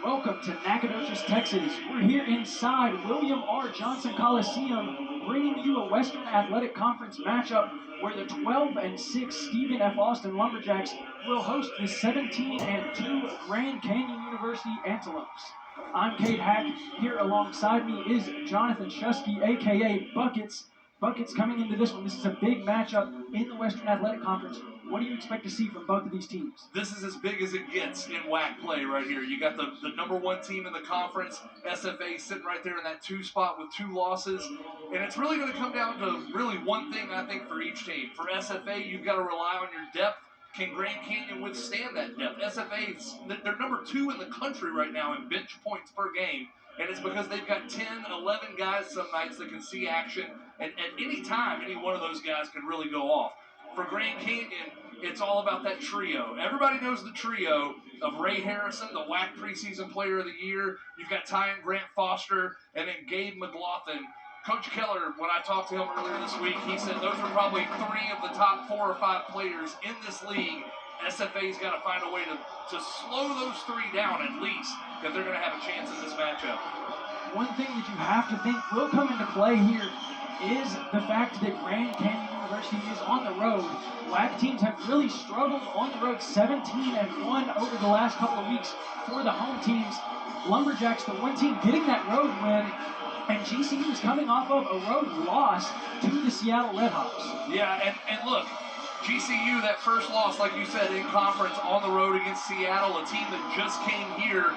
Welcome to Nacogdoches, Texas. We're here inside William R. Johnson Coliseum, bringing you a Western Athletic Conference matchup where the 12-6 Stephen F. Austin Lumberjacks will host the 17-2 Grand Canyon University Antelopes. I'm Cade Hack. Here alongside me is Jonathan Shusky, aka Buckets. Buckets coming into this one. This is a big matchup in the Western Athletic Conference. What do you expect to see from both of these teams? This is as big as it gets in WAC play right here. You got the number one team in the conference, SFA, sitting right there in that 2 spot with 2 losses. And it's really going to come down to really one thing, I think, for each team. For SFA, you've got to rely on your depth. Can Grand Canyon withstand that depth? SFA, they're number 2 in the country right now in bench points per game. And it's because they've got 10, 11 guys some nights that can see action. And at any time, any one of those guys could really go off. For Grand Canyon, it's all about that trio. Everybody knows the trio of Ray Harrison, the WAC preseason player of the year. You've got Tyan Grant Foster, and then Gabe McLaughlin. Coach Keller, when I talked to him earlier this week, he said those are probably 3 of the top 4 or 5 players in this league. SFA's got to find a way to slow those 3 down at least if they're going to have a chance in this matchup. One thing that you have to think will come into play here is the fact that Grand Canyon University is on the road. WAC teams have really struggled on the road, 17-1 over the last couple of weeks for the home teams. Lumberjacks, the one team getting that road win, and GCU is coming off of a road loss to the Seattle Redhawks. Yeah, and look, GCU, that first loss, like you said, in conference on the road against Seattle, a team that just came here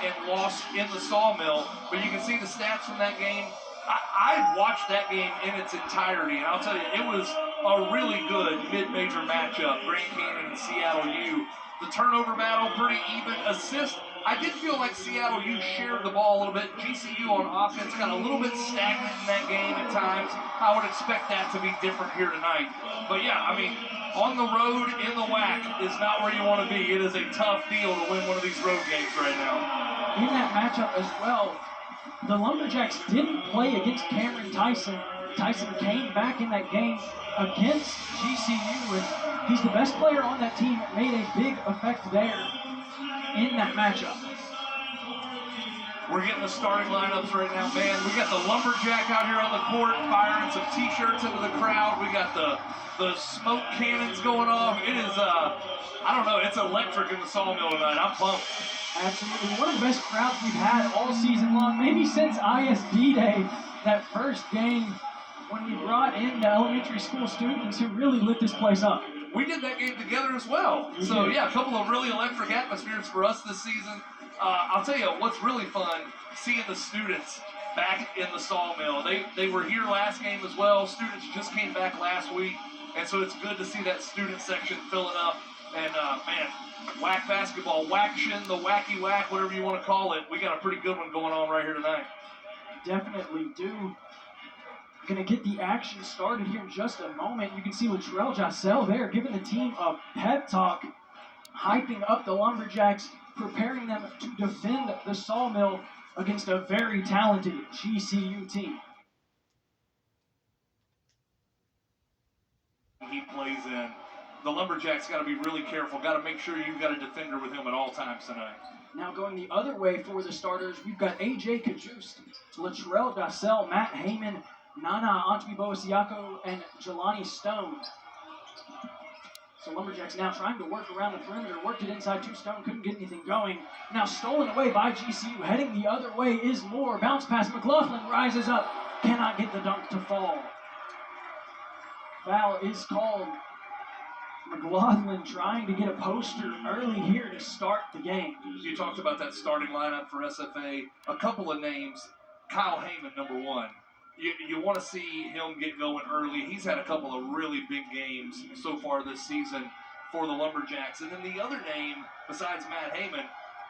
and lost in the Sawmill. But you can see the stats from that game. I watched that game in its entirety, and I'll tell you, it was a really good mid-major matchup, Grand Canyon and Seattle U. The turnover battle, pretty even. Assist, I did feel like Seattle U shared the ball a little bit. GCU on offense got a little bit stagnant in that game at times. I would expect that to be different here tonight. But yeah, I mean, on the road in the WAC is not where you want to be. It is a tough deal to win one of these road games right now. In that matchup as well, the Lumberjacks didn't play against Cameron Tyson. Tyson came back in that game against GCU, and he's the best player on that team. Made a big effect there in that matchup. We're getting the starting lineups right now, man. We got the Lumberjack out here on the court firing some T-shirts into the crowd. We got the smoke cannons going off. It is, I don't know, it's electric in the Sawmill tonight. I'm pumped. Absolutely. One of the best crowds we've had all season long, maybe since ISD Day, that first game when we brought in the elementary school students who really lit this place up. We did that game together as well. So, yeah, a couple of really electric atmospheres for us this season. I'll tell you what's really fun, seeing the students back in the Sawmill. They were here last game as well. Students just came back last week, and so it's good to see that student section filling up. And, man, WAC basketball, WACtion, the Wacky WAC, whatever you want to call it, we got a pretty good one going on right here tonight. Definitely do. Going to get the action started here in just a moment. You can see Latrell Jossell there giving the team a pep talk, hyping up the Lumberjacks, preparing them to defend the Sawmill against a very talented GCU team. He plays in. The Lumberjacks got to be really careful. Got to make sure you've got a defender with him at all times tonight. Now going the other way for the starters, we've got AJ Kajust, Latrell Jossell, Matt Heyman, Nana Antwi-Boasiako, and Jelani Stone. So Lumberjacks now trying to work around the perimeter, worked it inside 2 Stone, couldn't get anything going. Now stolen away by GCU, heading the other way is Moore. Bounce pass, McLaughlin rises up, cannot get the dunk to fall. Foul is called. McLaughlin trying to get a poster early here to start the game. You talked about that starting lineup for SFA. A couple of names. Kyle Heyman, number 1. You want to see him get going early. He's had a couple of really big games so far this season for the Lumberjacks. And then the other name, besides Matt Heyman,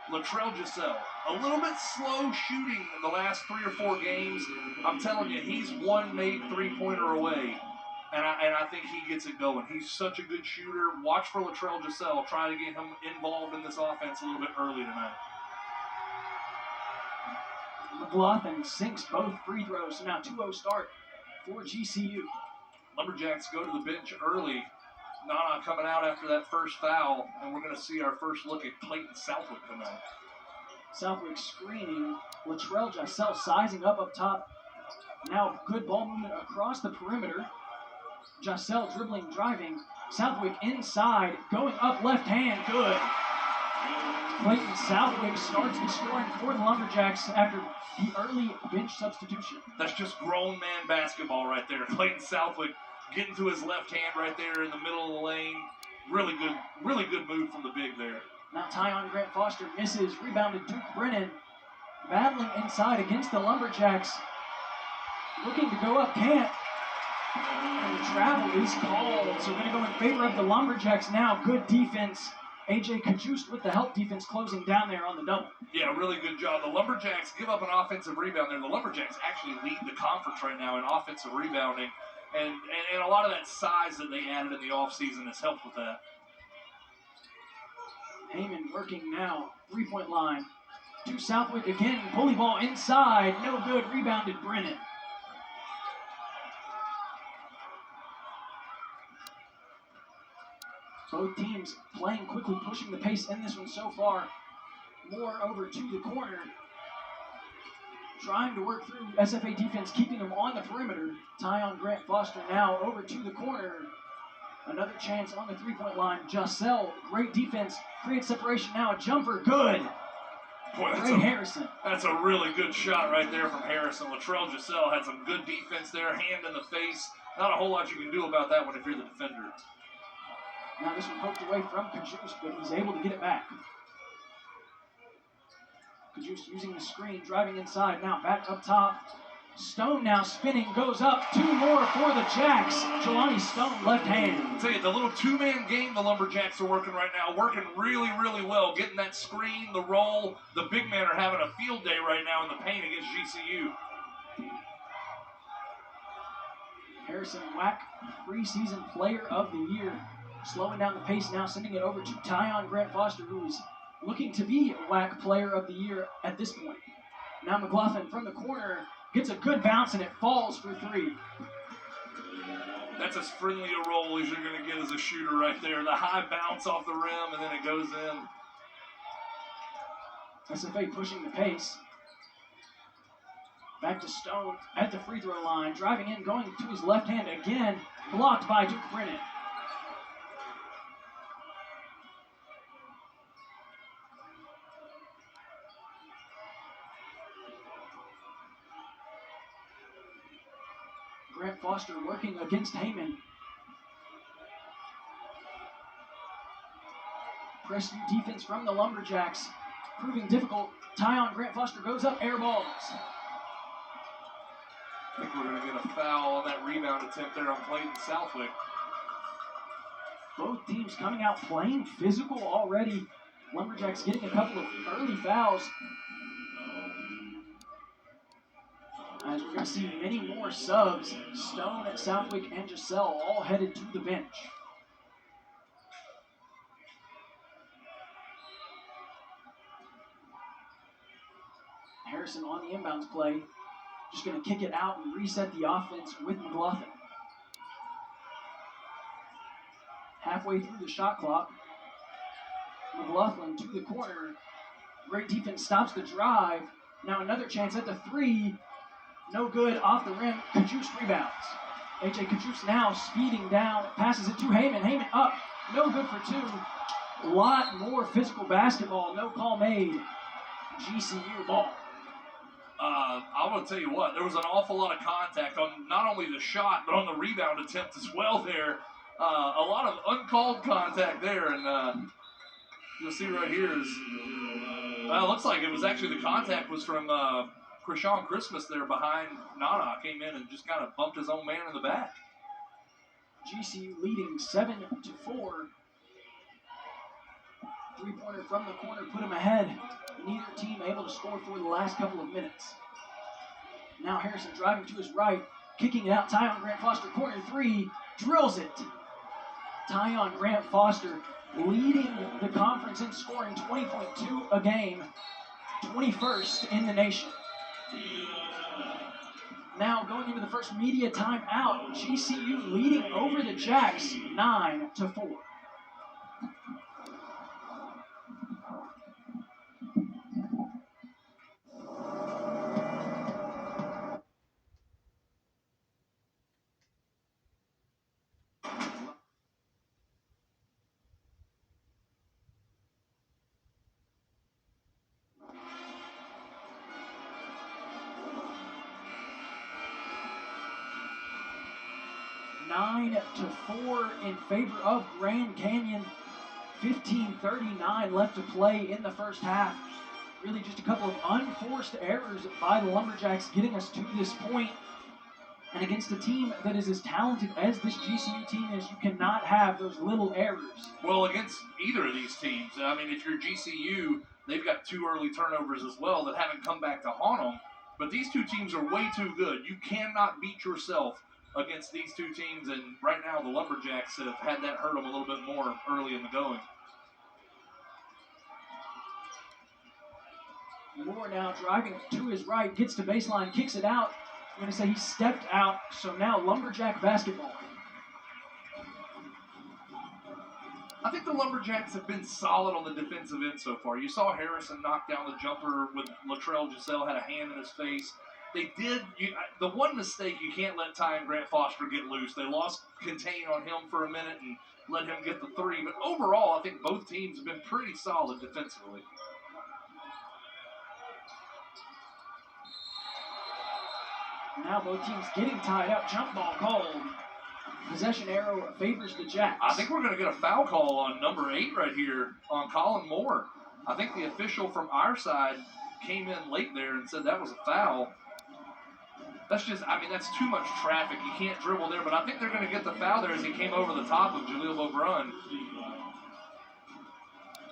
Latrell Jossell. A little bit slow shooting in the last 3 or 4 games. I'm telling you, he's one made 3-pointer away. And I think he gets it going. He's such a good shooter. Watch for Latrell Jossell. Try to get him involved in this offense a little bit early tonight. McLaughlin sinks both free throws. So now 2-0 start for GCU. Lumberjacks go to the bench early. Nana coming out after that first foul. And we're going to see our first look at Clayton Southwick tonight. Southwick screening. Latrell Jassell sizing up top. Now good ball movement across the perimeter. Jassell dribbling, driving. Southwick inside, going up left hand, good. Clayton Southwick starts the scoring for the Lumberjacks after the early bench substitution. That's just grown man basketball right there. Clayton Southwick getting to his left hand right there in the middle of the lane. Really good move from the big there. Now Tyon Grant Foster misses, rebounded Duke Brennan. Battling inside against the Lumberjacks. Looking to go up, can't. And the travel is called, so we're going to go in favor of the Lumberjacks now. Good defense. AJ Kajust with the help defense closing down there on the double. Yeah, really good job. The Lumberjacks give up an offensive rebound there. The Lumberjacks actually lead the conference right now in offensive rebounding. And a lot of that size that they added in the offseason has helped with that. Heyman working now. 3-point line. To Southwick again. Bully ball inside. No good. Rebounded Brennan. Both teams playing quickly, pushing the pace in this one so far. Moore over to the corner. Trying to work through SFA defense, keeping them on the perimeter. Tyon Grant Foster now over to the corner. Another chance on the 3-point line. Jassell, great defense, creates separation now. A jumper, good. Boy, Harrison. That's a really good shot right there from Harrison. Latrell Jassell had some good defense there, hand in the face. Not a whole lot you can do about that one if you're the defender. Now this one poked away from Kajus, but he's able to get it back. Kajus using the screen, driving inside, now back up top. Stone now spinning, goes up, 2 more for the Jacks. Jelani Stone, left hand. I'll tell you, the little two-man game the Lumberjacks are working right now, working really well, getting that screen, the roll. The big men are having a field day right now in the paint against GCU. Harrison WAC, preseason player of the year. Slowing down the pace now, sending it over to Tyon Grant Foster, who is looking to be WAC player of the year at this point. Now McLaughlin from the corner gets a good bounce and it falls for 3. That's as friendly a roll as you're going to get as a shooter right there. The high bounce off the rim and then it goes in. SFA pushing the pace. Back to Stone at the free throw line, driving in, going to his left hand again, blocked by Duke Brennan. Grant Foster working against Heyman. Press defense from the Lumberjacks, proving difficult. Tyon Grant Foster goes up, air balls. I think we're going to get a foul on that rebound attempt there on Clayton Southwick. Both teams coming out playing physical already. Lumberjacks getting a couple of early fouls. As we're going to see many more subs, Stone, Southwick, and Jassell all headed to the bench. Harrison on the inbounds play, just going to kick it out and reset the offense with McLaughlin. Halfway through the shot clock, McLaughlin to the corner. Great defense stops the drive. Now another chance at the 3. No good, off the rim. Kajus rebounds. AJ Kajus now speeding down, passes it to Heyman. Heyman up, no good for 2. A lot more physical basketball, no call made. GCU ball. I want to tell you what, there was an awful lot of contact on not only the shot, but on the rebound attempt as well there. A lot of uncalled contact there, and you'll see right here is, it looks like it was actually the contact was from Krishan Christmas there behind Nana. Came in and just kind of bumped his own man in the back. GCU leading 7-4. 3-pointer from the corner put him ahead. Neither team able to score for the last couple of minutes. Now Harrison driving to his right, kicking it out. Tyon Grant Foster, corner 3, drills it. Tyon Grant Foster leading the conference in scoring, 20.2 a game, 21st in the nation. Now going into the first media timeout, GCU leading over the Jacks 9-4. 9-4 in favor of Grand Canyon. 15:39 left to play in the first half. Really just a couple of unforced errors by the Lumberjacks getting us to this point. And against a team that is as talented as this GCU team is, you cannot have those little errors. Well, against either of these teams, I mean, if you're GCU, they've got 2 early turnovers as well that haven't come back to haunt them. But these two teams are way too good. You cannot beat yourself against these two teams. And right now, the Lumberjacks have had that hurt them a little bit more early in the going. Moore now driving to his right, gets to baseline, kicks it out. I'm going to say he stepped out, so now Lumberjack basketball. I think the Lumberjacks have been solid on the defensive end so far. You saw Harrison knock down the jumper with Latrell Giselle, had a hand in his face. They did, the one mistake, you can't let Ty and Grant Foster get loose. They lost contain on him for a minute and let him get the 3. But overall, I think both teams have been pretty solid defensively. Now both teams getting tied up. Jump ball called. Possession arrow favors the Jacks. I think we're going to get a foul call on number 8 right here on Colin Moore. I think the official from our side came in late there and said that was a foul. That's just, I mean, that's too much traffic. You can't dribble there, but I think they're going to get the foul there as he came over the top of Jaleel O'Brien.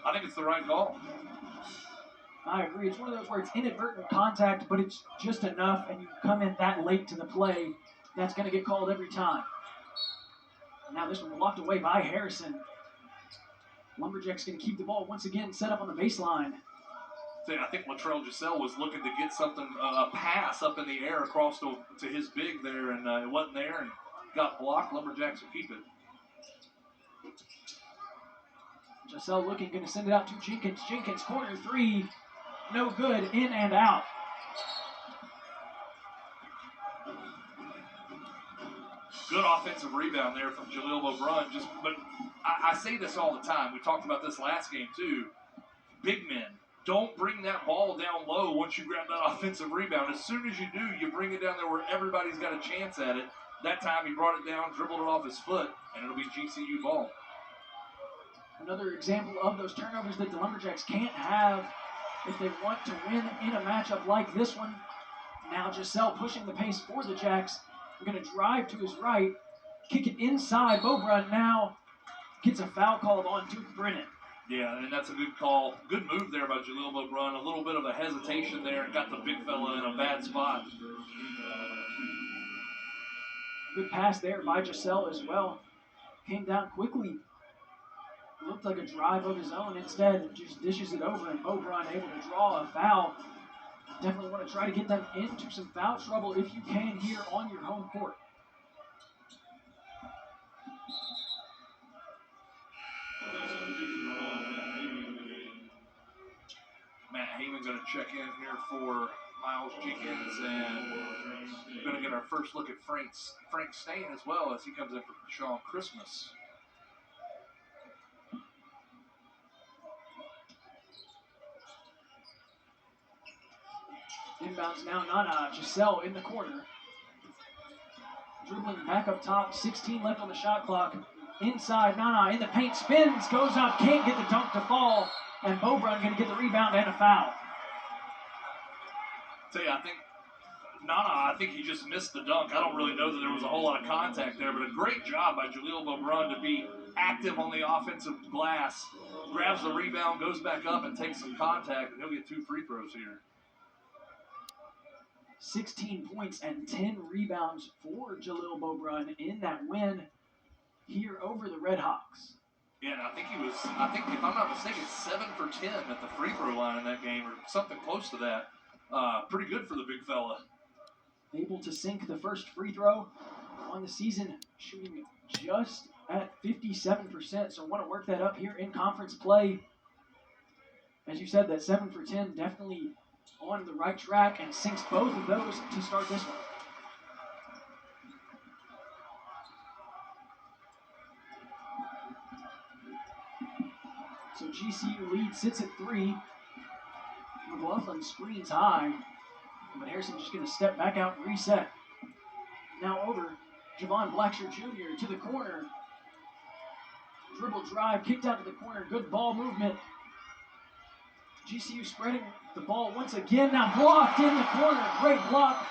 I think it's the right call. I agree. It's one of those where it's inadvertent contact, but it's just enough, and you come in that late to the play, that's going to get called every time. Now this one blocked away by Harrison. Lumberjacks going to keep the ball once again set up on the baseline. I think Latrell Giselle was looking to get something, a pass up in the air across to his big there, and it wasn't there, and got blocked. Lumberjacks will keep it. Giselle looking, going to send it out to Jenkins. Jenkins, corner 3. No good, in and out. Good offensive rebound there from Jaleel O'Brien. But I say this all the time. We talked about this last game too. Big men, don't bring that ball down low once you grab that offensive rebound. As soon as you do, you bring it down there where everybody's got a chance at it. That time he brought it down, dribbled it off his foot, and it'll be GCU ball. Another example of those turnovers that the Lumberjacks can't have if they want to win in a matchup like this one. Now Giselle pushing the pace for the Jacks. We're going to drive to his right, kick it inside. Beaubrun now gets a foul called on Duke Brennan. Yeah, and that's a good call. Good move there by Jaleel Beaubrun. A little bit of a hesitation there and got the big fella in a bad spot. Good pass there by Giselle as well. Came down quickly. Looked like a drive of his own. Instead, just dishes it over, and Beaubrun able to draw a foul. Definitely want to try to get them into some foul trouble if you can here on your home court. Matt Heyman going to check in here for Miles Jenkins, and we're going to get our first look at Frank Stain as well as he comes in for Sean Christmas. Inbounds now, Nana. Giselle in the corner. Dribbling back up top, 16 left on the shot clock. Inside, Nana in the paint, spins, goes up, can't get the dunk to fall, and Beaubrun going to get the rebound and a foul. Tell you, I think he just missed the dunk. I don't really know that there was a whole lot of contact there, but a great job by Jaleel Beaubrun to be active on the offensive glass. Grabs the rebound, goes back up, and takes some contact, and he'll get 2 free throws here. 16 points and 10 rebounds for Jaleel Beaubrun in that win here over the Red Hawks. Yeah, and I think if I'm not mistaken, 7 for 10 at the free throw line in that game, or something close to that. Pretty good for the big fella. Able to sink the first free throw on the season, shooting just at 57%. So want to work that up here in conference play. As you said, that 7 for 10 definitely on the right track, and sinks both of those to start this one. So GCU lead sits at 3. McLaughlin screens high, but Harrison just going to step back out and reset. Now over Javon Blacksher Jr. to the corner. Dribble drive, kicked out to the corner. Good ball movement. GCU spreading the ball once again. Now blocked in the corner. Great block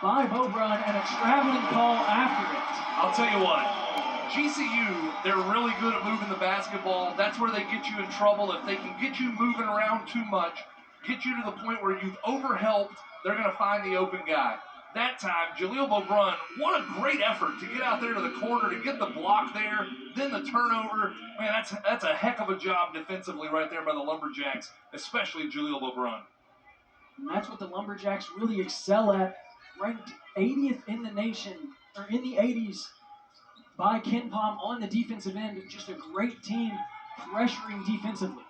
by Beaubrun and a traveling call after it. I'll tell you what, GCU, they're really good at moving the basketball. That's where they get you in trouble. If they can get you moving around too much, get you to the point where you've overhelped, they're going to find the open guy. That time, Jaleel Beaubrun, what a great effort to get out there to the corner, to get the block there, then the turnover. Man, that's a heck of a job defensively right there by the Lumberjacks, especially Jaleel Beaubrun. And that's what the Lumberjacks really excel at. Ranked 80th in the nation, or in the 80s by KenPom on the defensive end. Just a great team pressuring defensively.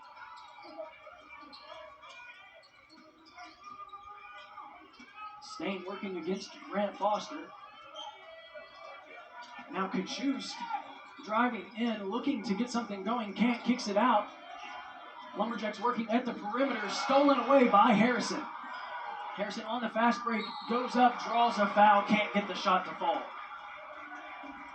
Stain working against Grant Foster. Now Kachust driving in, looking to get something going. Can't, kicks it out. Lumberjacks working at the perimeter, stolen away by Harrison. Harrison on the fast break, goes up, draws a foul, can't get the shot to fall.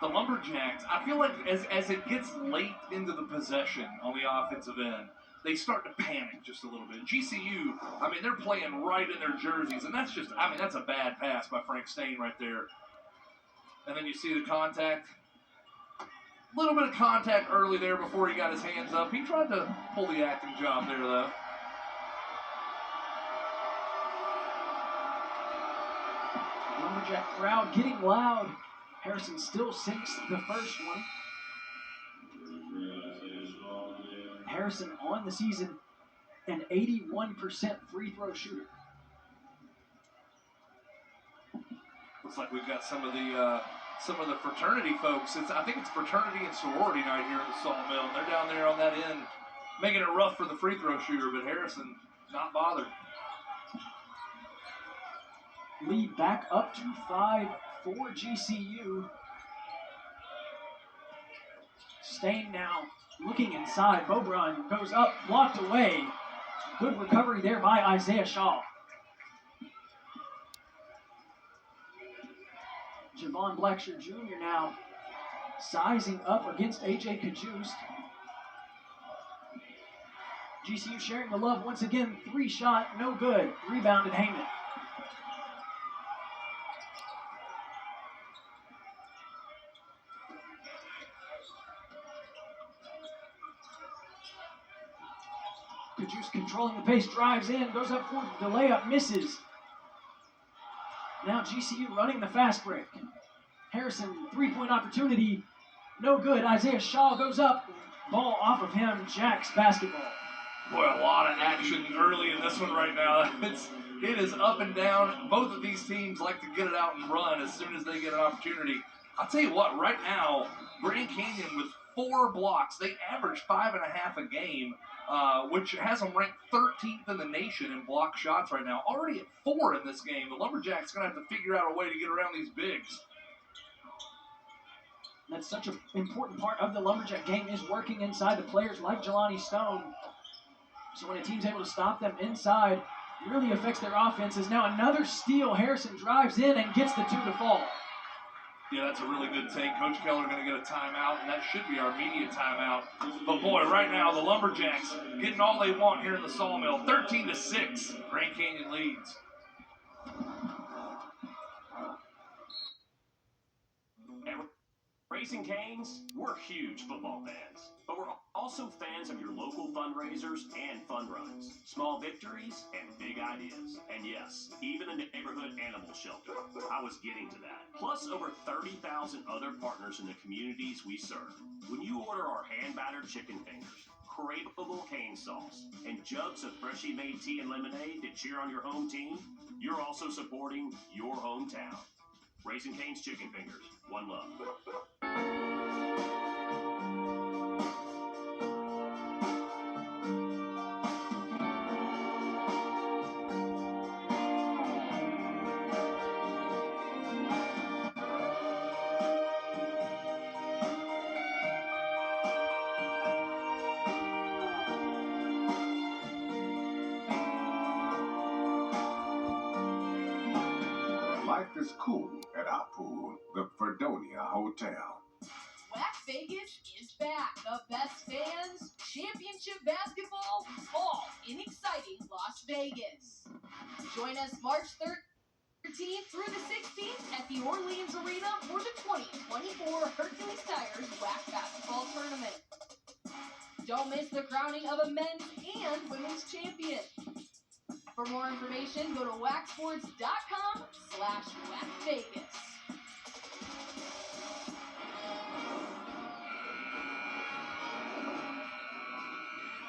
The Lumberjacks, I feel like as it gets late into the possession on the offensive end, they start to panic just a little bit. GCU, I mean, they're playing right in their jerseys, and that's just, I mean, that's a bad pass by Frank Stain right there. And then you see the contact. A little bit of contact early there before he got his hands up. He tried to pull the acting job there, though. Lumberjack crowd getting loud. Harrison still sinks the first one. Harrison on the season, an 81% free throw shooter. Looks like we've got some of the fraternity folks. I think it's fraternity and sorority night here in the Sawmill. And they're down there on that end, making it rough for the free throw shooter, but Harrison not bothered. Lead back up to 5 for GCU. Stain now looking inside. Beaubrun goes up, blocked away. Good recovery there by Isaiah Shaw. Javon Blacksher Jr. now sizing up against AJ Kajust. GCU sharing the love once again. 3-shot, no good. Rebounded Heyman. Kajust controlling the pace, drives in, goes up for the layup, misses. Now GCU running the fast break. Harrison, three-point opportunity, no good. Isaiah Shaw goes up, ball off of him, Jacks basketball. Boy, a lot of action early in this one right now. It is up and down. Both of these teams like to get it out and run as soon as they get an opportunity. I'll tell you what, right now, Grand Canyon with 4 blocks. They average 5.5 a game, which has them ranked 13th in the nation in block shots right now. Already at 4 in this game. The Lumberjacks going to have to figure out a way to get around these bigs. That's such an important part of the Lumberjack game, is working inside the players like Jelani Stone. So when a team's able to stop them inside, really affects their offenses. Now another steal. Harrison drives in and gets the 2 to fall. Yeah, that's a really good take. Coach Keller going to get a timeout, and that should be our immediate timeout. But boy, right now, the Lumberjacks getting all they want here in the Sawmill. 13-6, Grand Canyon leads. Raising Cane's, we're huge football fans, but we're also fans of your local fundraisers and fun runs, small victories and big ideas, and yes, even the neighborhood animal shelter. I was getting to that. Plus over 30,000 other partners in the communities we serve. When you order our hand-battered chicken fingers, craveable cane sauce, and jugs of freshly made tea and lemonade to cheer on your home team, you're also supporting your hometown. Raising Cane's Chicken Fingers. One love. Life is cool at at our pool, the Fredonia Hotel. WAC Vegas is back. The best fans, championship basketball, all in exciting Las Vegas. Join us March 13th through the 16th at the Orleans Arena for the 2024 Hercules Tires WAC Basketball Tournament. Don't miss the crowning of a men's and women's champion. For more information, go to wacsports.com/WACVegas.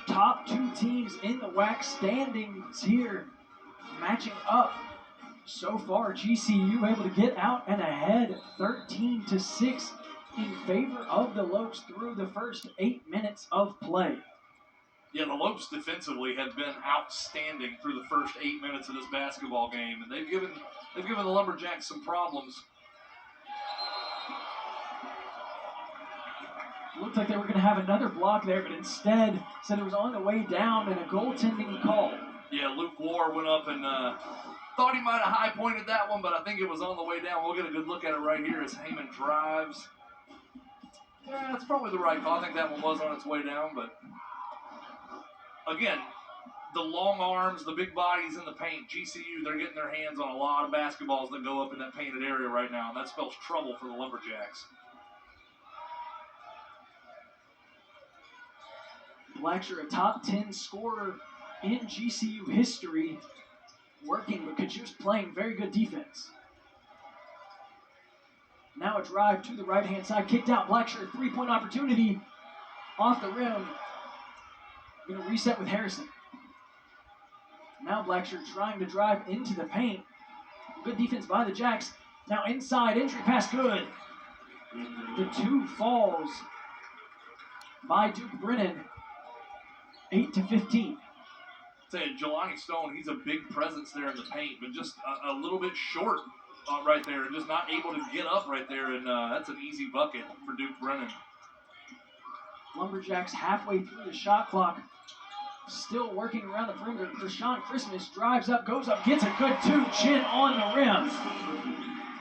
Top two teams in the WAC standings here matching up. So far, GCU able to get out and ahead 13-6 in favor of the Lopes through the first 8 minutes of play. Yeah, the Lopes defensively have been outstanding through the first 8 minutes of this basketball game, and they've given the Lumberjacks some problems. Looked like they were going to have another block there, but instead said it was on the way down and a goaltending call. Yeah, Luke War went up and thought he might have high-pointed that one, but I think it was on the way down. We'll get a good look at it right here as Heyman drives. Yeah, that's probably the right call. I think that one was on its way down, but again, the long arms, the big bodies in the paint, GCU, they're getting their hands on a lot of basketballs that go up in that painted area right now, and that spells trouble for the Lumberjacks. Blacksher, a top 10 scorer in GCU history, working, but Kajus playing very good defense. Now a drive to the right-hand side, kicked out. Blacksher, three-point opportunity off the rim. Going to reset with Harrison. Now Blacksher trying to drive into the paint. Good defense by the Jacks. Now inside, entry pass good. The two falls by Duke Brennan. 8-15. Saying Jelani Stone, he's a big presence there in the paint, but just a little bit short right there, and just not able to get up right there, and that's an easy bucket for Duke Brennan. Lumberjacks halfway through the shot clock, still working around the perimeter. Krishan Christmas drives up, goes up, gets a good two, chin on the rim.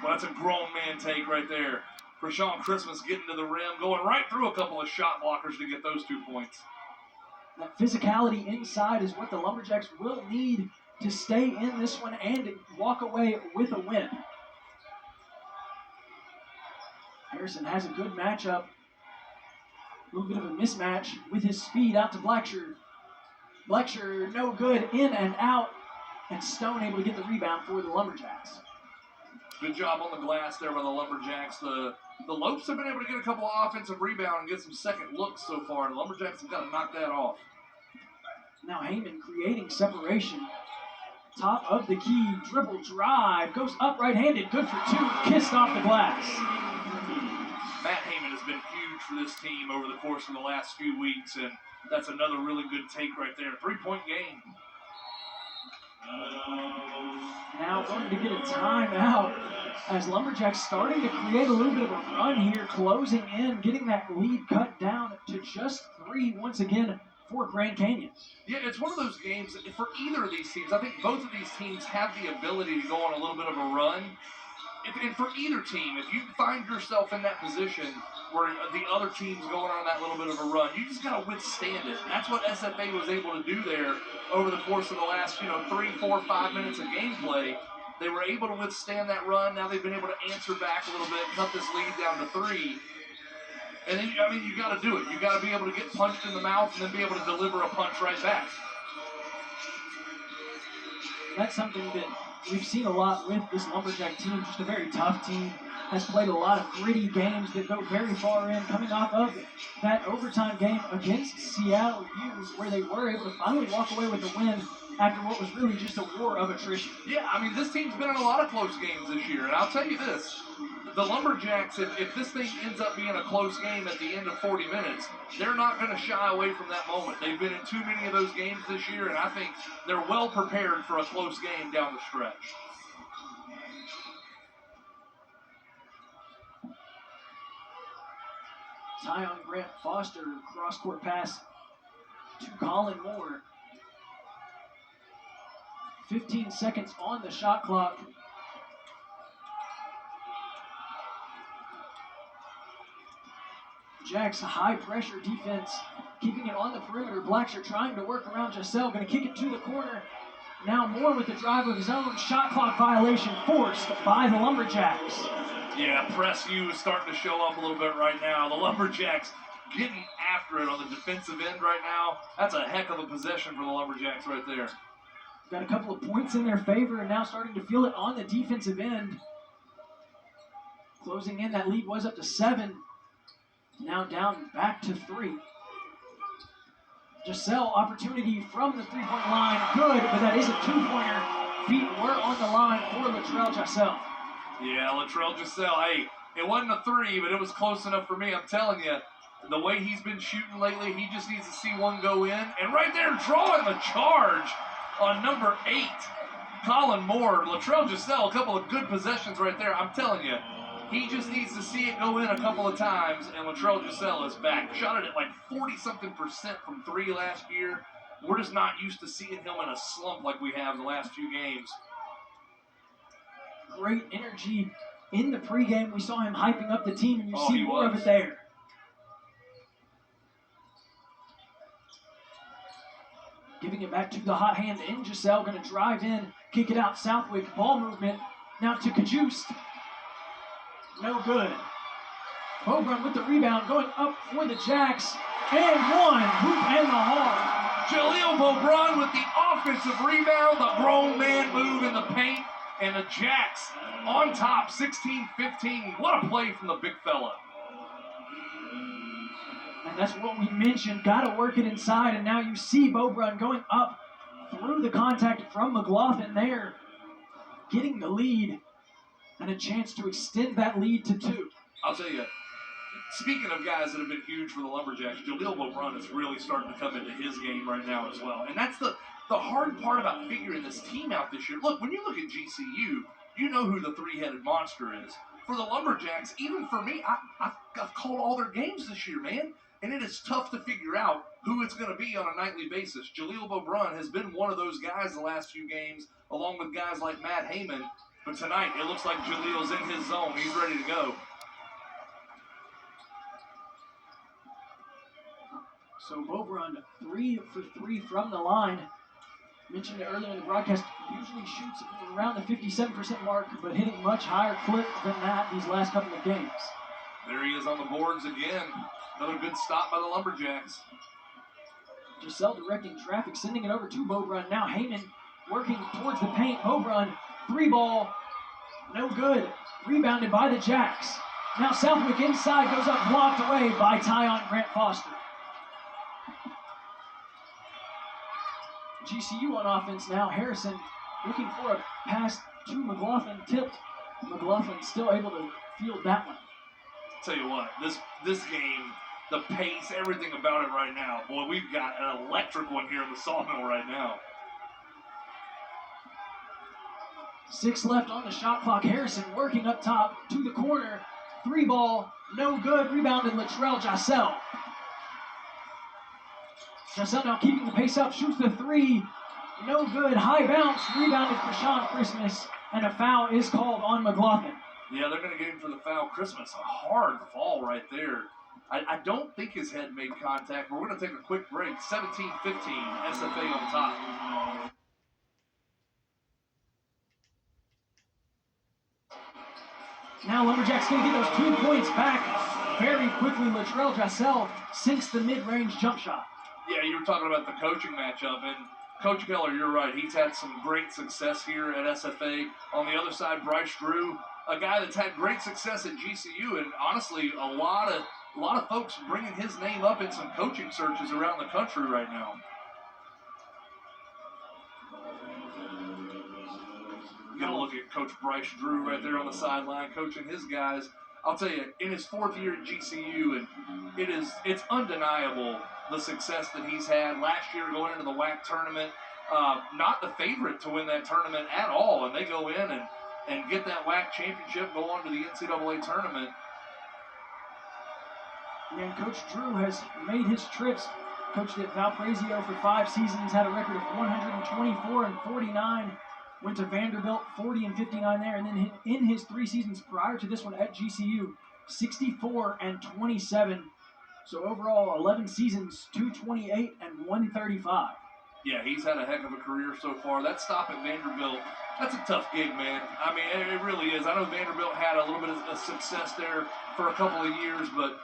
Well, that's a grown man take right there. Krishan Christmas getting to the rim, going right through a couple of shot blockers to get those 2 points. That physicality inside is what the Lumberjacks will need to stay in this one and walk away with a win. Harrison has a good matchup. A little bit of a mismatch with his speed out to Blacksher. Blacksher no good, in and out, and Stone able to get the rebound for the Lumberjacks. Good job on the glass there by the Lumberjacks. The Lopes have been able to get a couple of offensive rebounds and get some second looks so far. The Lumberjacks have got to knock that off. Now Heyman creating separation. Top of the key, dribble drive, goes up right-handed, good for two, kissed off the glass. Matt Heyman has been huge for this team over the course of the last few weeks, and that's another really good take right there. 3-point game. Now going to get a timeout as Lumberjacks starting to create a little bit of a run here, closing in, getting that lead cut down to just 3 once again for Grand Canyon. Yeah, it's one of those games, for either of these teams, I think both of these teams have the ability to go on a little bit of a run. And for either team, if you find yourself in that position where the other team's going on that little bit of a run, you just got to withstand it. And that's what SFA was able to do there over the course of the last, 3, 4, 5 minutes of gameplay. They were able to withstand that run. Now they've been able to answer back a little bit, cut this lead down to 3. And then, you got to do it. You got to be able to get punched in the mouth and then be able to deliver a punch right back. That's something that we've seen a lot with this Lumberjack team. Just a very tough team. Has played a lot of gritty games that go very far in, coming off of that overtime game against Seattle U, where they were able to finally walk away with the win after what was really just a war of attrition. Yeah, this team's been in a lot of close games this year, and I'll tell you this. The Lumberjacks, if this thing ends up being a close game at the end of 40 minutes, they're not going to shy away from that moment. They've been in too many of those games this year, and I think they're well prepared for a close game down the stretch. Tyon Grant Foster, cross-court pass to Colin Moore. 15 seconds on the shot clock. Jack's high pressure defense, keeping it on the perimeter. Blacks are trying to work around Giselle, going to kick it to the corner. Now Moore with the drive of his own. Shot clock violation forced by the Lumberjacks. Yeah, press U is starting to show up a little bit right now. The Lumberjacks getting after it on the defensive end right now. That's a heck of a possession for the Lumberjacks right there. Got a couple of points in their favor and now starting to feel it on the defensive end. Closing in, that lead was up to 7. Now down back to 3. Giselle, opportunity from the three-point line. Good, but that is a two-pointer. Feet were on the line for Latrell Giselle. Yeah, Latrell Giselle, hey, it wasn't a 3, but it was close enough for me. I'm telling you, the way he's been shooting lately, he just needs to see one go in. And right there, drawing the charge on number 8, Colin Moore. Latrell Giselle, a couple of good possessions right there. I'm telling you, he just needs to see it go in a couple of times, and Latrell Giselle is back. Shot it at like 40-something% from 3 last year. We're just not used to seeing him in a slump like we have the last few games. Great energy in the pregame. We saw him hyping up the team, and you Oh, see he more of was. it there. Giving it back to the hot hand in Giselle. Going to drive in, kick it out. Southwick, ball movement. Now to Cajuste. No good. Beaubrun with the rebound, going up for the Jacks. And one. Hoop and the haul. Jaleel Beaubrun with the offensive rebound, the grown man move in the paint, and the Jacks on top, 16-15. What a play from the big fella. And that's what we mentioned. Got to work it inside, and now you see Beaubrun going up through the contact from McLaughlin there, getting the lead and a chance to extend that lead to 2. I'll tell you, speaking of guys that have been huge for the Lumberjacks, Jaleel Beaubrun is really starting to come into his game right now as well. And that's the hard part about figuring this team out this year. Look, when you look at GCU, you know who the three-headed monster is. For the Lumberjacks, even for me, I've called all their games this year, man. And it is tough to figure out who it's going to be on a nightly basis. Jaleel Beaubrun has been one of those guys the last few games, along with guys like Matt Heyman. But tonight, it looks like Jaleel's in his zone. He's ready to go. So Beaubrun 3 for 3 from the line. Mentioned it earlier in the broadcast, usually shoots around the 57% mark, but hitting much higher clip than that these last couple of games. There he is on the boards again. Another good stop by the Lumberjacks. Giselle directing traffic, sending it over to Beaubrun. Now Heyman working towards the paint. Beaubrun, 3-ball, no good. Rebounded by the Jacks. Now Southwick inside, goes up, blocked away by Tyon Grant Foster. GCU on offense now. Harrison looking for a pass to McLaughlin, tipped. McLaughlin still able to field that one. Tell you what, this game, the pace, everything about it right now, boy, we've got an electric one here in the Sawmill right now. 6 left on the shot clock. Harrison working up top to the corner. 3-ball, no good. Rebounded Latrell Giselle. Giselle now keeping the pace up, shoots the 3. No good. High bounce, rebounded for Sean Christmas, and a foul is called on McLaughlin. Yeah, they're going to get him for the foul. Christmas, a hard fall right there. I don't think his head made contact. We're going to take a quick break. 17-15, SFA on top. Now Lumberjacks going to get those 2 points back very quickly. Latrell Giselle sinks the mid-range jump shot. Yeah, you were talking about the coaching matchup, and Coach Keller, you're right. He's had some great success here at SFA. On the other side, Bryce Drew, a guy that's had great success at GCU, and honestly, a lot of folks bringing his name up in some coaching searches around the country right now. You gotta look at Coach Bryce Drew right there on the sideline, coaching his guys. I'll tell you, in his 4th year at GCU, and it's undeniable the success that he's had. Last year going into the WAC tournament, not the favorite to win that tournament at all, and they go in and get that WAC championship, go on to the NCAA tournament. And Coach Drew has made his trips. Coached at Valparaiso for 5 seasons, had a record of 124-49. Went to Vanderbilt, 40-59 there, and then in his 3 seasons prior to this one at GCU, 64-27. So overall, 11 seasons, 228 and 135. Yeah, he's had a heck of a career so far. That stop at Vanderbilt, that's a tough gig, man. I mean, it really is. I know Vanderbilt had a little bit of success there for a couple of years, but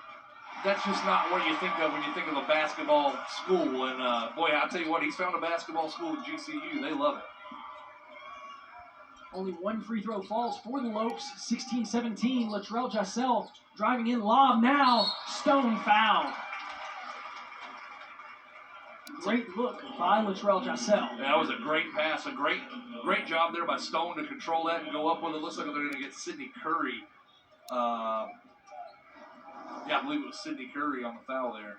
that's just not what you think of when you think of a basketball school. And, boy, I'll tell you what, he's found a basketball school at GCU. They love it. Only one free throw falls for the Lopes. 16-17, Latrell Jassell driving in, lob now. Stone foul. Great look by Latrell Jassell. That was a great pass, a great job there by Stone to control that and go up with it. Looks like they're going to get Sidney Curry. I believe it was Sidney Curry on the foul there.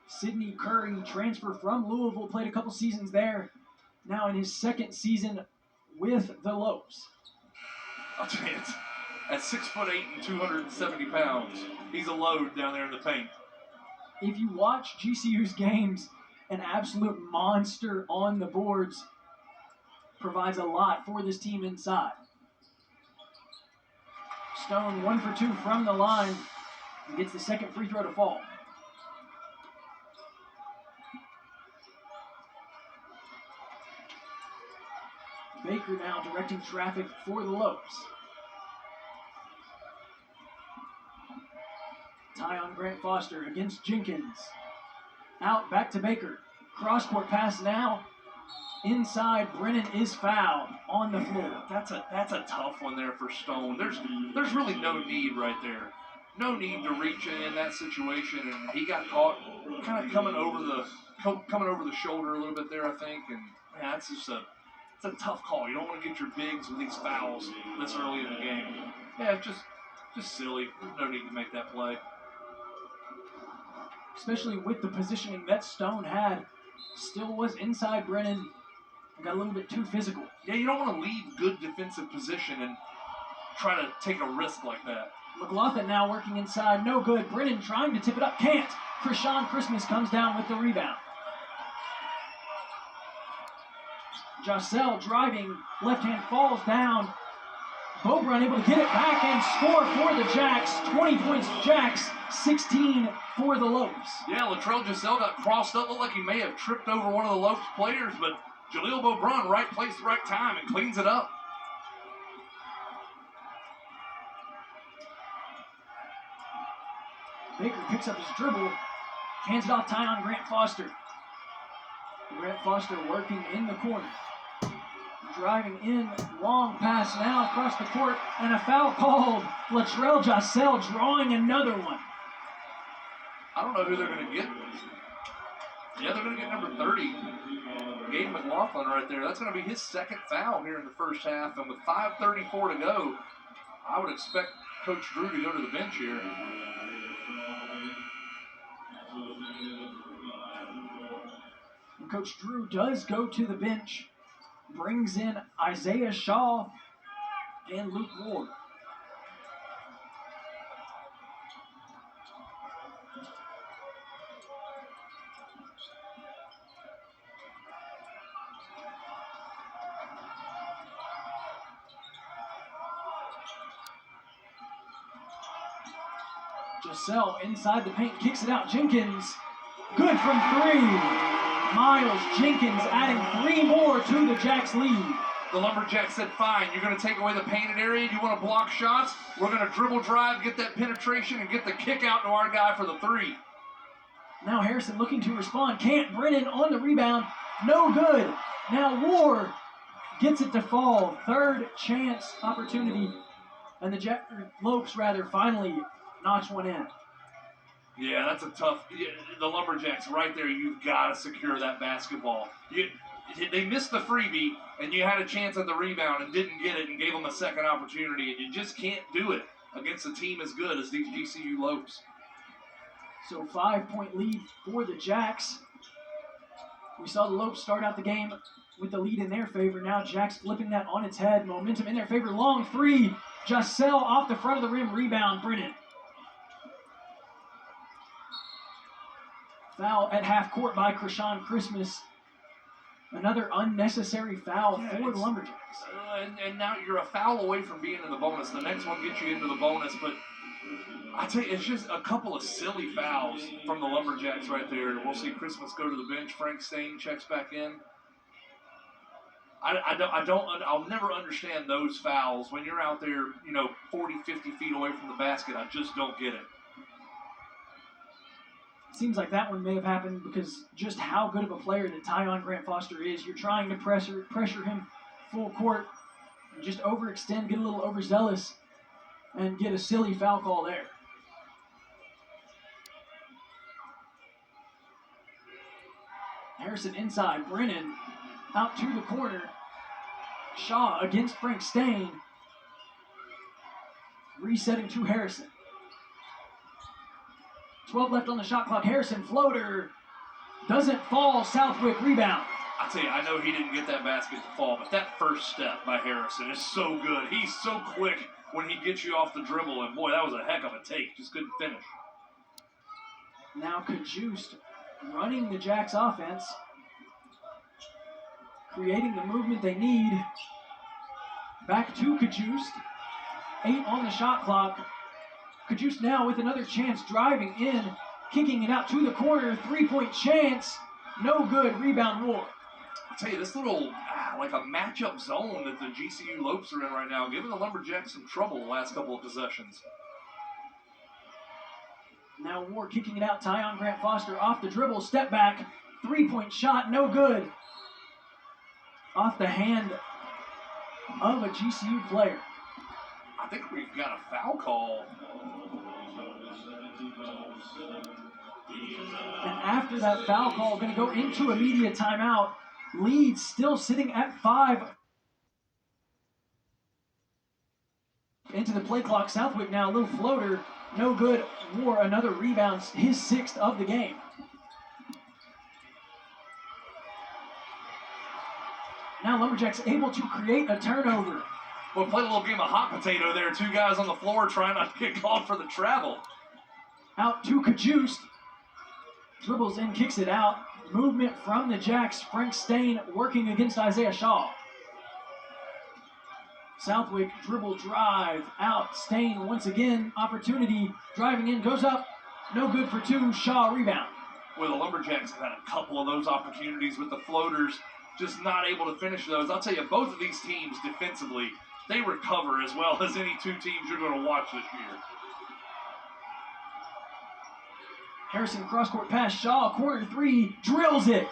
Sidney Curry, transfer from Louisville, played a couple seasons there. Now in his second season with the Lopes. I'll tell you, at 6'8" and 270 pounds, he's a load down there in the paint. If you watch GCU's games, an absolute monster on the boards, provides a lot for this team inside. Stone 1 for 2 from the line and gets the second free throw to fall. Baker now directing traffic for the Lopes. Tie on Grant Foster against Jenkins. Out, back to Baker. Cross-court pass now. Inside, Brennan is fouled on the floor. That's a tough one there for Stone. There's really no need right there. No need to reach in that situation, and he got caught kind of coming over the shoulder a little bit there, I think. And man, it's a tough call. You don't want to get your bigs with these fouls this early in the game. Yeah, just silly. There's no need to make that play. Especially with the positioning that Stone had. Still was inside Brennan. Got a little bit too physical. Yeah, you don't want to leave good defensive position and try to take a risk like that. McLaughlin now working inside. No good. Brennan trying to tip it up. Can't. Krishan Christmas comes down with the rebound. Jassell driving. Left hand falls down. Beaubrun able to get it back and score for the Jacks. 20 points Jacks. 16 for the Lopes. Yeah, Latrell Jassell got crossed up. Looked like he may have tripped over one of the Lopes players, but Jaleel Beaubrun, right place, right time, and cleans it up. Baker picks up his dribble, hands it off tie on Grant Foster. Grant Foster working in the corner. Driving in, long pass now across the court, and a foul called. Latrell Jassell drawing another one. I don't know who they're going to get. Yeah, they're going to get number 30, Gabe McLaughlin right there. That's going to be his second foul here in the first half, and with 5:34 to go, I would expect Coach Drew to go to the bench here. And Coach Drew does go to the bench, brings in Isaiah Shaw and Luke Ward. Jassell inside the paint, kicks it out. Jenkins, good from three. Miles Jenkins adding 3 more to the Jacks lead. The Lumberjacks said, fine, you're going to take away the painted area. You want to block shots? We're going to dribble drive, get that penetration, and get the kick out to our guy for the 3. Now Harrison looking to respond. Can't. Brennan on the rebound. No good. Now Ward gets it to fall. Third chance opportunity. And the Lopes finally notch one in. Yeah, that's a tough. The Lumberjacks right there. You've got to secure that basketball. They missed the freebie, and you had a chance at the rebound and didn't get it, and gave them a second opportunity. And you just can't do it against a team as good as these GCU Lopes. So 5-point lead for the Jacks. We saw the Lopes start out the game with the lead in their favor. Now Jacks flipping that on its head. Momentum in their favor. Long three. Jassell off the front of the rim. Rebound. Brennan. Foul at half court by Krishan Christmas. Another unnecessary foul Yeah, for the it's- Lumberjacks. And now you're a foul away from being in the bonus. The next one gets you into the bonus, but I tell you, it's just a couple of silly fouls from the Lumberjacks right there. We'll see Christmas go to the bench. Frank Stain checks back in. I'll never understand those fouls when you're out there, 40, 50 feet away from the basket. I just don't get it. Seems like that one may have happened because just how good of a player that Tyon Grant Foster is. You're trying to pressure him full court, and just overextend, get a little overzealous, and get a silly foul call there. Harrison inside, Brennan out to the corner. Shaw against Frank Stain. Resetting to Harrison. 12 left on the shot clock. Harrison floater doesn't fall. Southwick rebound. I tell you, I know he didn't get that basket to fall, but that first step by Harrison is so good. He's so quick when he gets you off the dribble, and boy, that was a heck of a take. Just couldn't finish. Now Kajust running the Jacks offense, creating the movement they need. Back to Kajust. 8 on the shot clock. Kajust now with another chance, driving in, kicking it out to the corner. 3-point chance. No good. Rebound War. I'll tell you, this little, like a matchup zone that the GCU Lopes are in right now, giving the Lumberjacks some trouble the last couple of possessions. Now War kicking it out. Tyon Grant Foster off the dribble. Step back. 3-point shot. No good. Off the hand of a GCU player. I think we've got a foul call. And after that foul call, going to go into a media timeout. Lead still sitting at 5. Into the play clock. Southwick now, a little floater. No good. War, another rebound. His 6th of the game. Now Lumberjacks able to create a turnover. We'll play a little game of hot potato there. 2 guys on the floor trying not to get called for the travel. Out to Kajust. Dribbles in, kicks it out. Movement from the Jacks. Frank Stain working against Isaiah Shaw. Southwick dribble drive out. Stain once again. Opportunity. Driving in. Goes up. No good for 2. Shaw rebound. Well, the Lumberjacks have had a couple of those opportunities with the floaters. Just not able to finish those. I'll tell you, both of these teams defensively, they recover as well as any 2 teams you're going to watch this year. Harrison cross-court pass. Shaw, corner 3, drills it.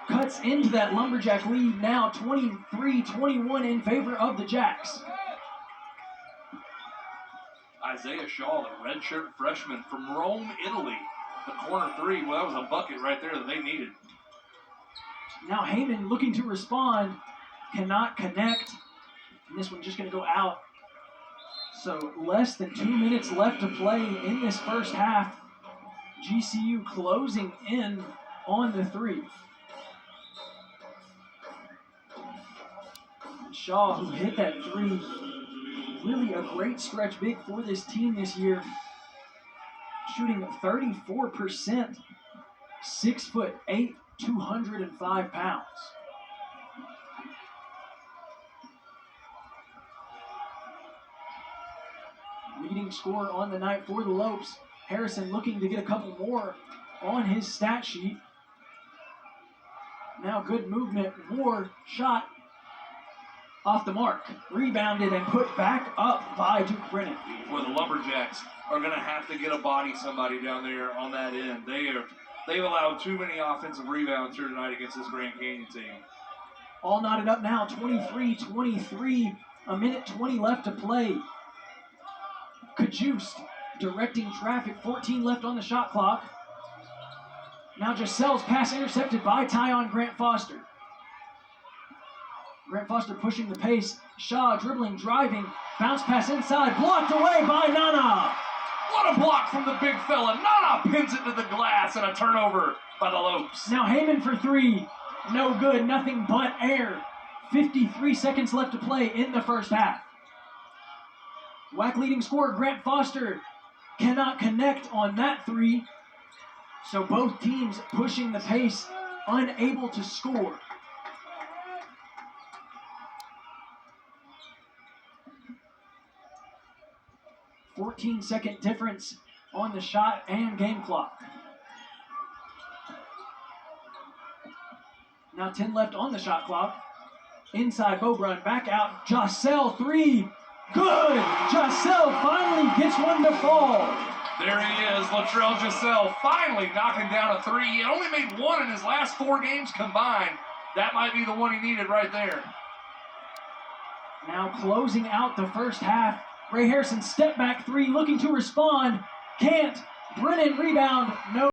Cuts into that Lumberjack lead now, 23-21 in favor of the Jacks. Isaiah Shaw, the redshirt freshman from Rome, Italy. The corner 3, well, that was a bucket right there that they needed. Now Heyman looking to respond, cannot connect. And this one just going to go out. So less than 2 minutes left to play in this first half. GCU closing in on the 3. Shaw, who hit that 3, really a great stretch big for this team this year. Shooting 34%, 6'8", 205 pounds. Leading scorer on the night for the Lopes. Harrison looking to get a couple more on his stat sheet. Now good movement. War shot off the mark. Rebounded and put back up by Duke Brennan. Well, the Lumberjacks are going to have to get a body somebody down there on that end. They've allowed too many offensive rebounds here tonight against this Grand Canyon team. All knotted up now, 23-23, a minute 20 left to play. Kajust directing traffic, 14 left on the shot clock. Now Gisselle's pass intercepted by Tyon Grant Foster. Grant Foster pushing the pace. Shaw dribbling, driving, bounce pass inside, blocked away by Nana. What a block from the big fella. Nana pins it to the glass and a turnover by the Lopes. Now Heyman for 3. No good, nothing but air. 53 seconds left to play in the first half. WAC leading scorer Grant Foster cannot connect on that 3. So both teams pushing the pace unable to score. "14-second difference on the shot and game clock. Now 10 left on the shot clock. Inside Beaubrun, back out. Jossel, three. Good! Jossel finally gets one to fall. There he is, Latrell Jossel, finally knocking down a three. He only made one in his last 4 games combined. That might be the one he needed right there. Now closing out the first half. Ray Harrison step back three, looking to respond. Can't. Brennan rebound. No.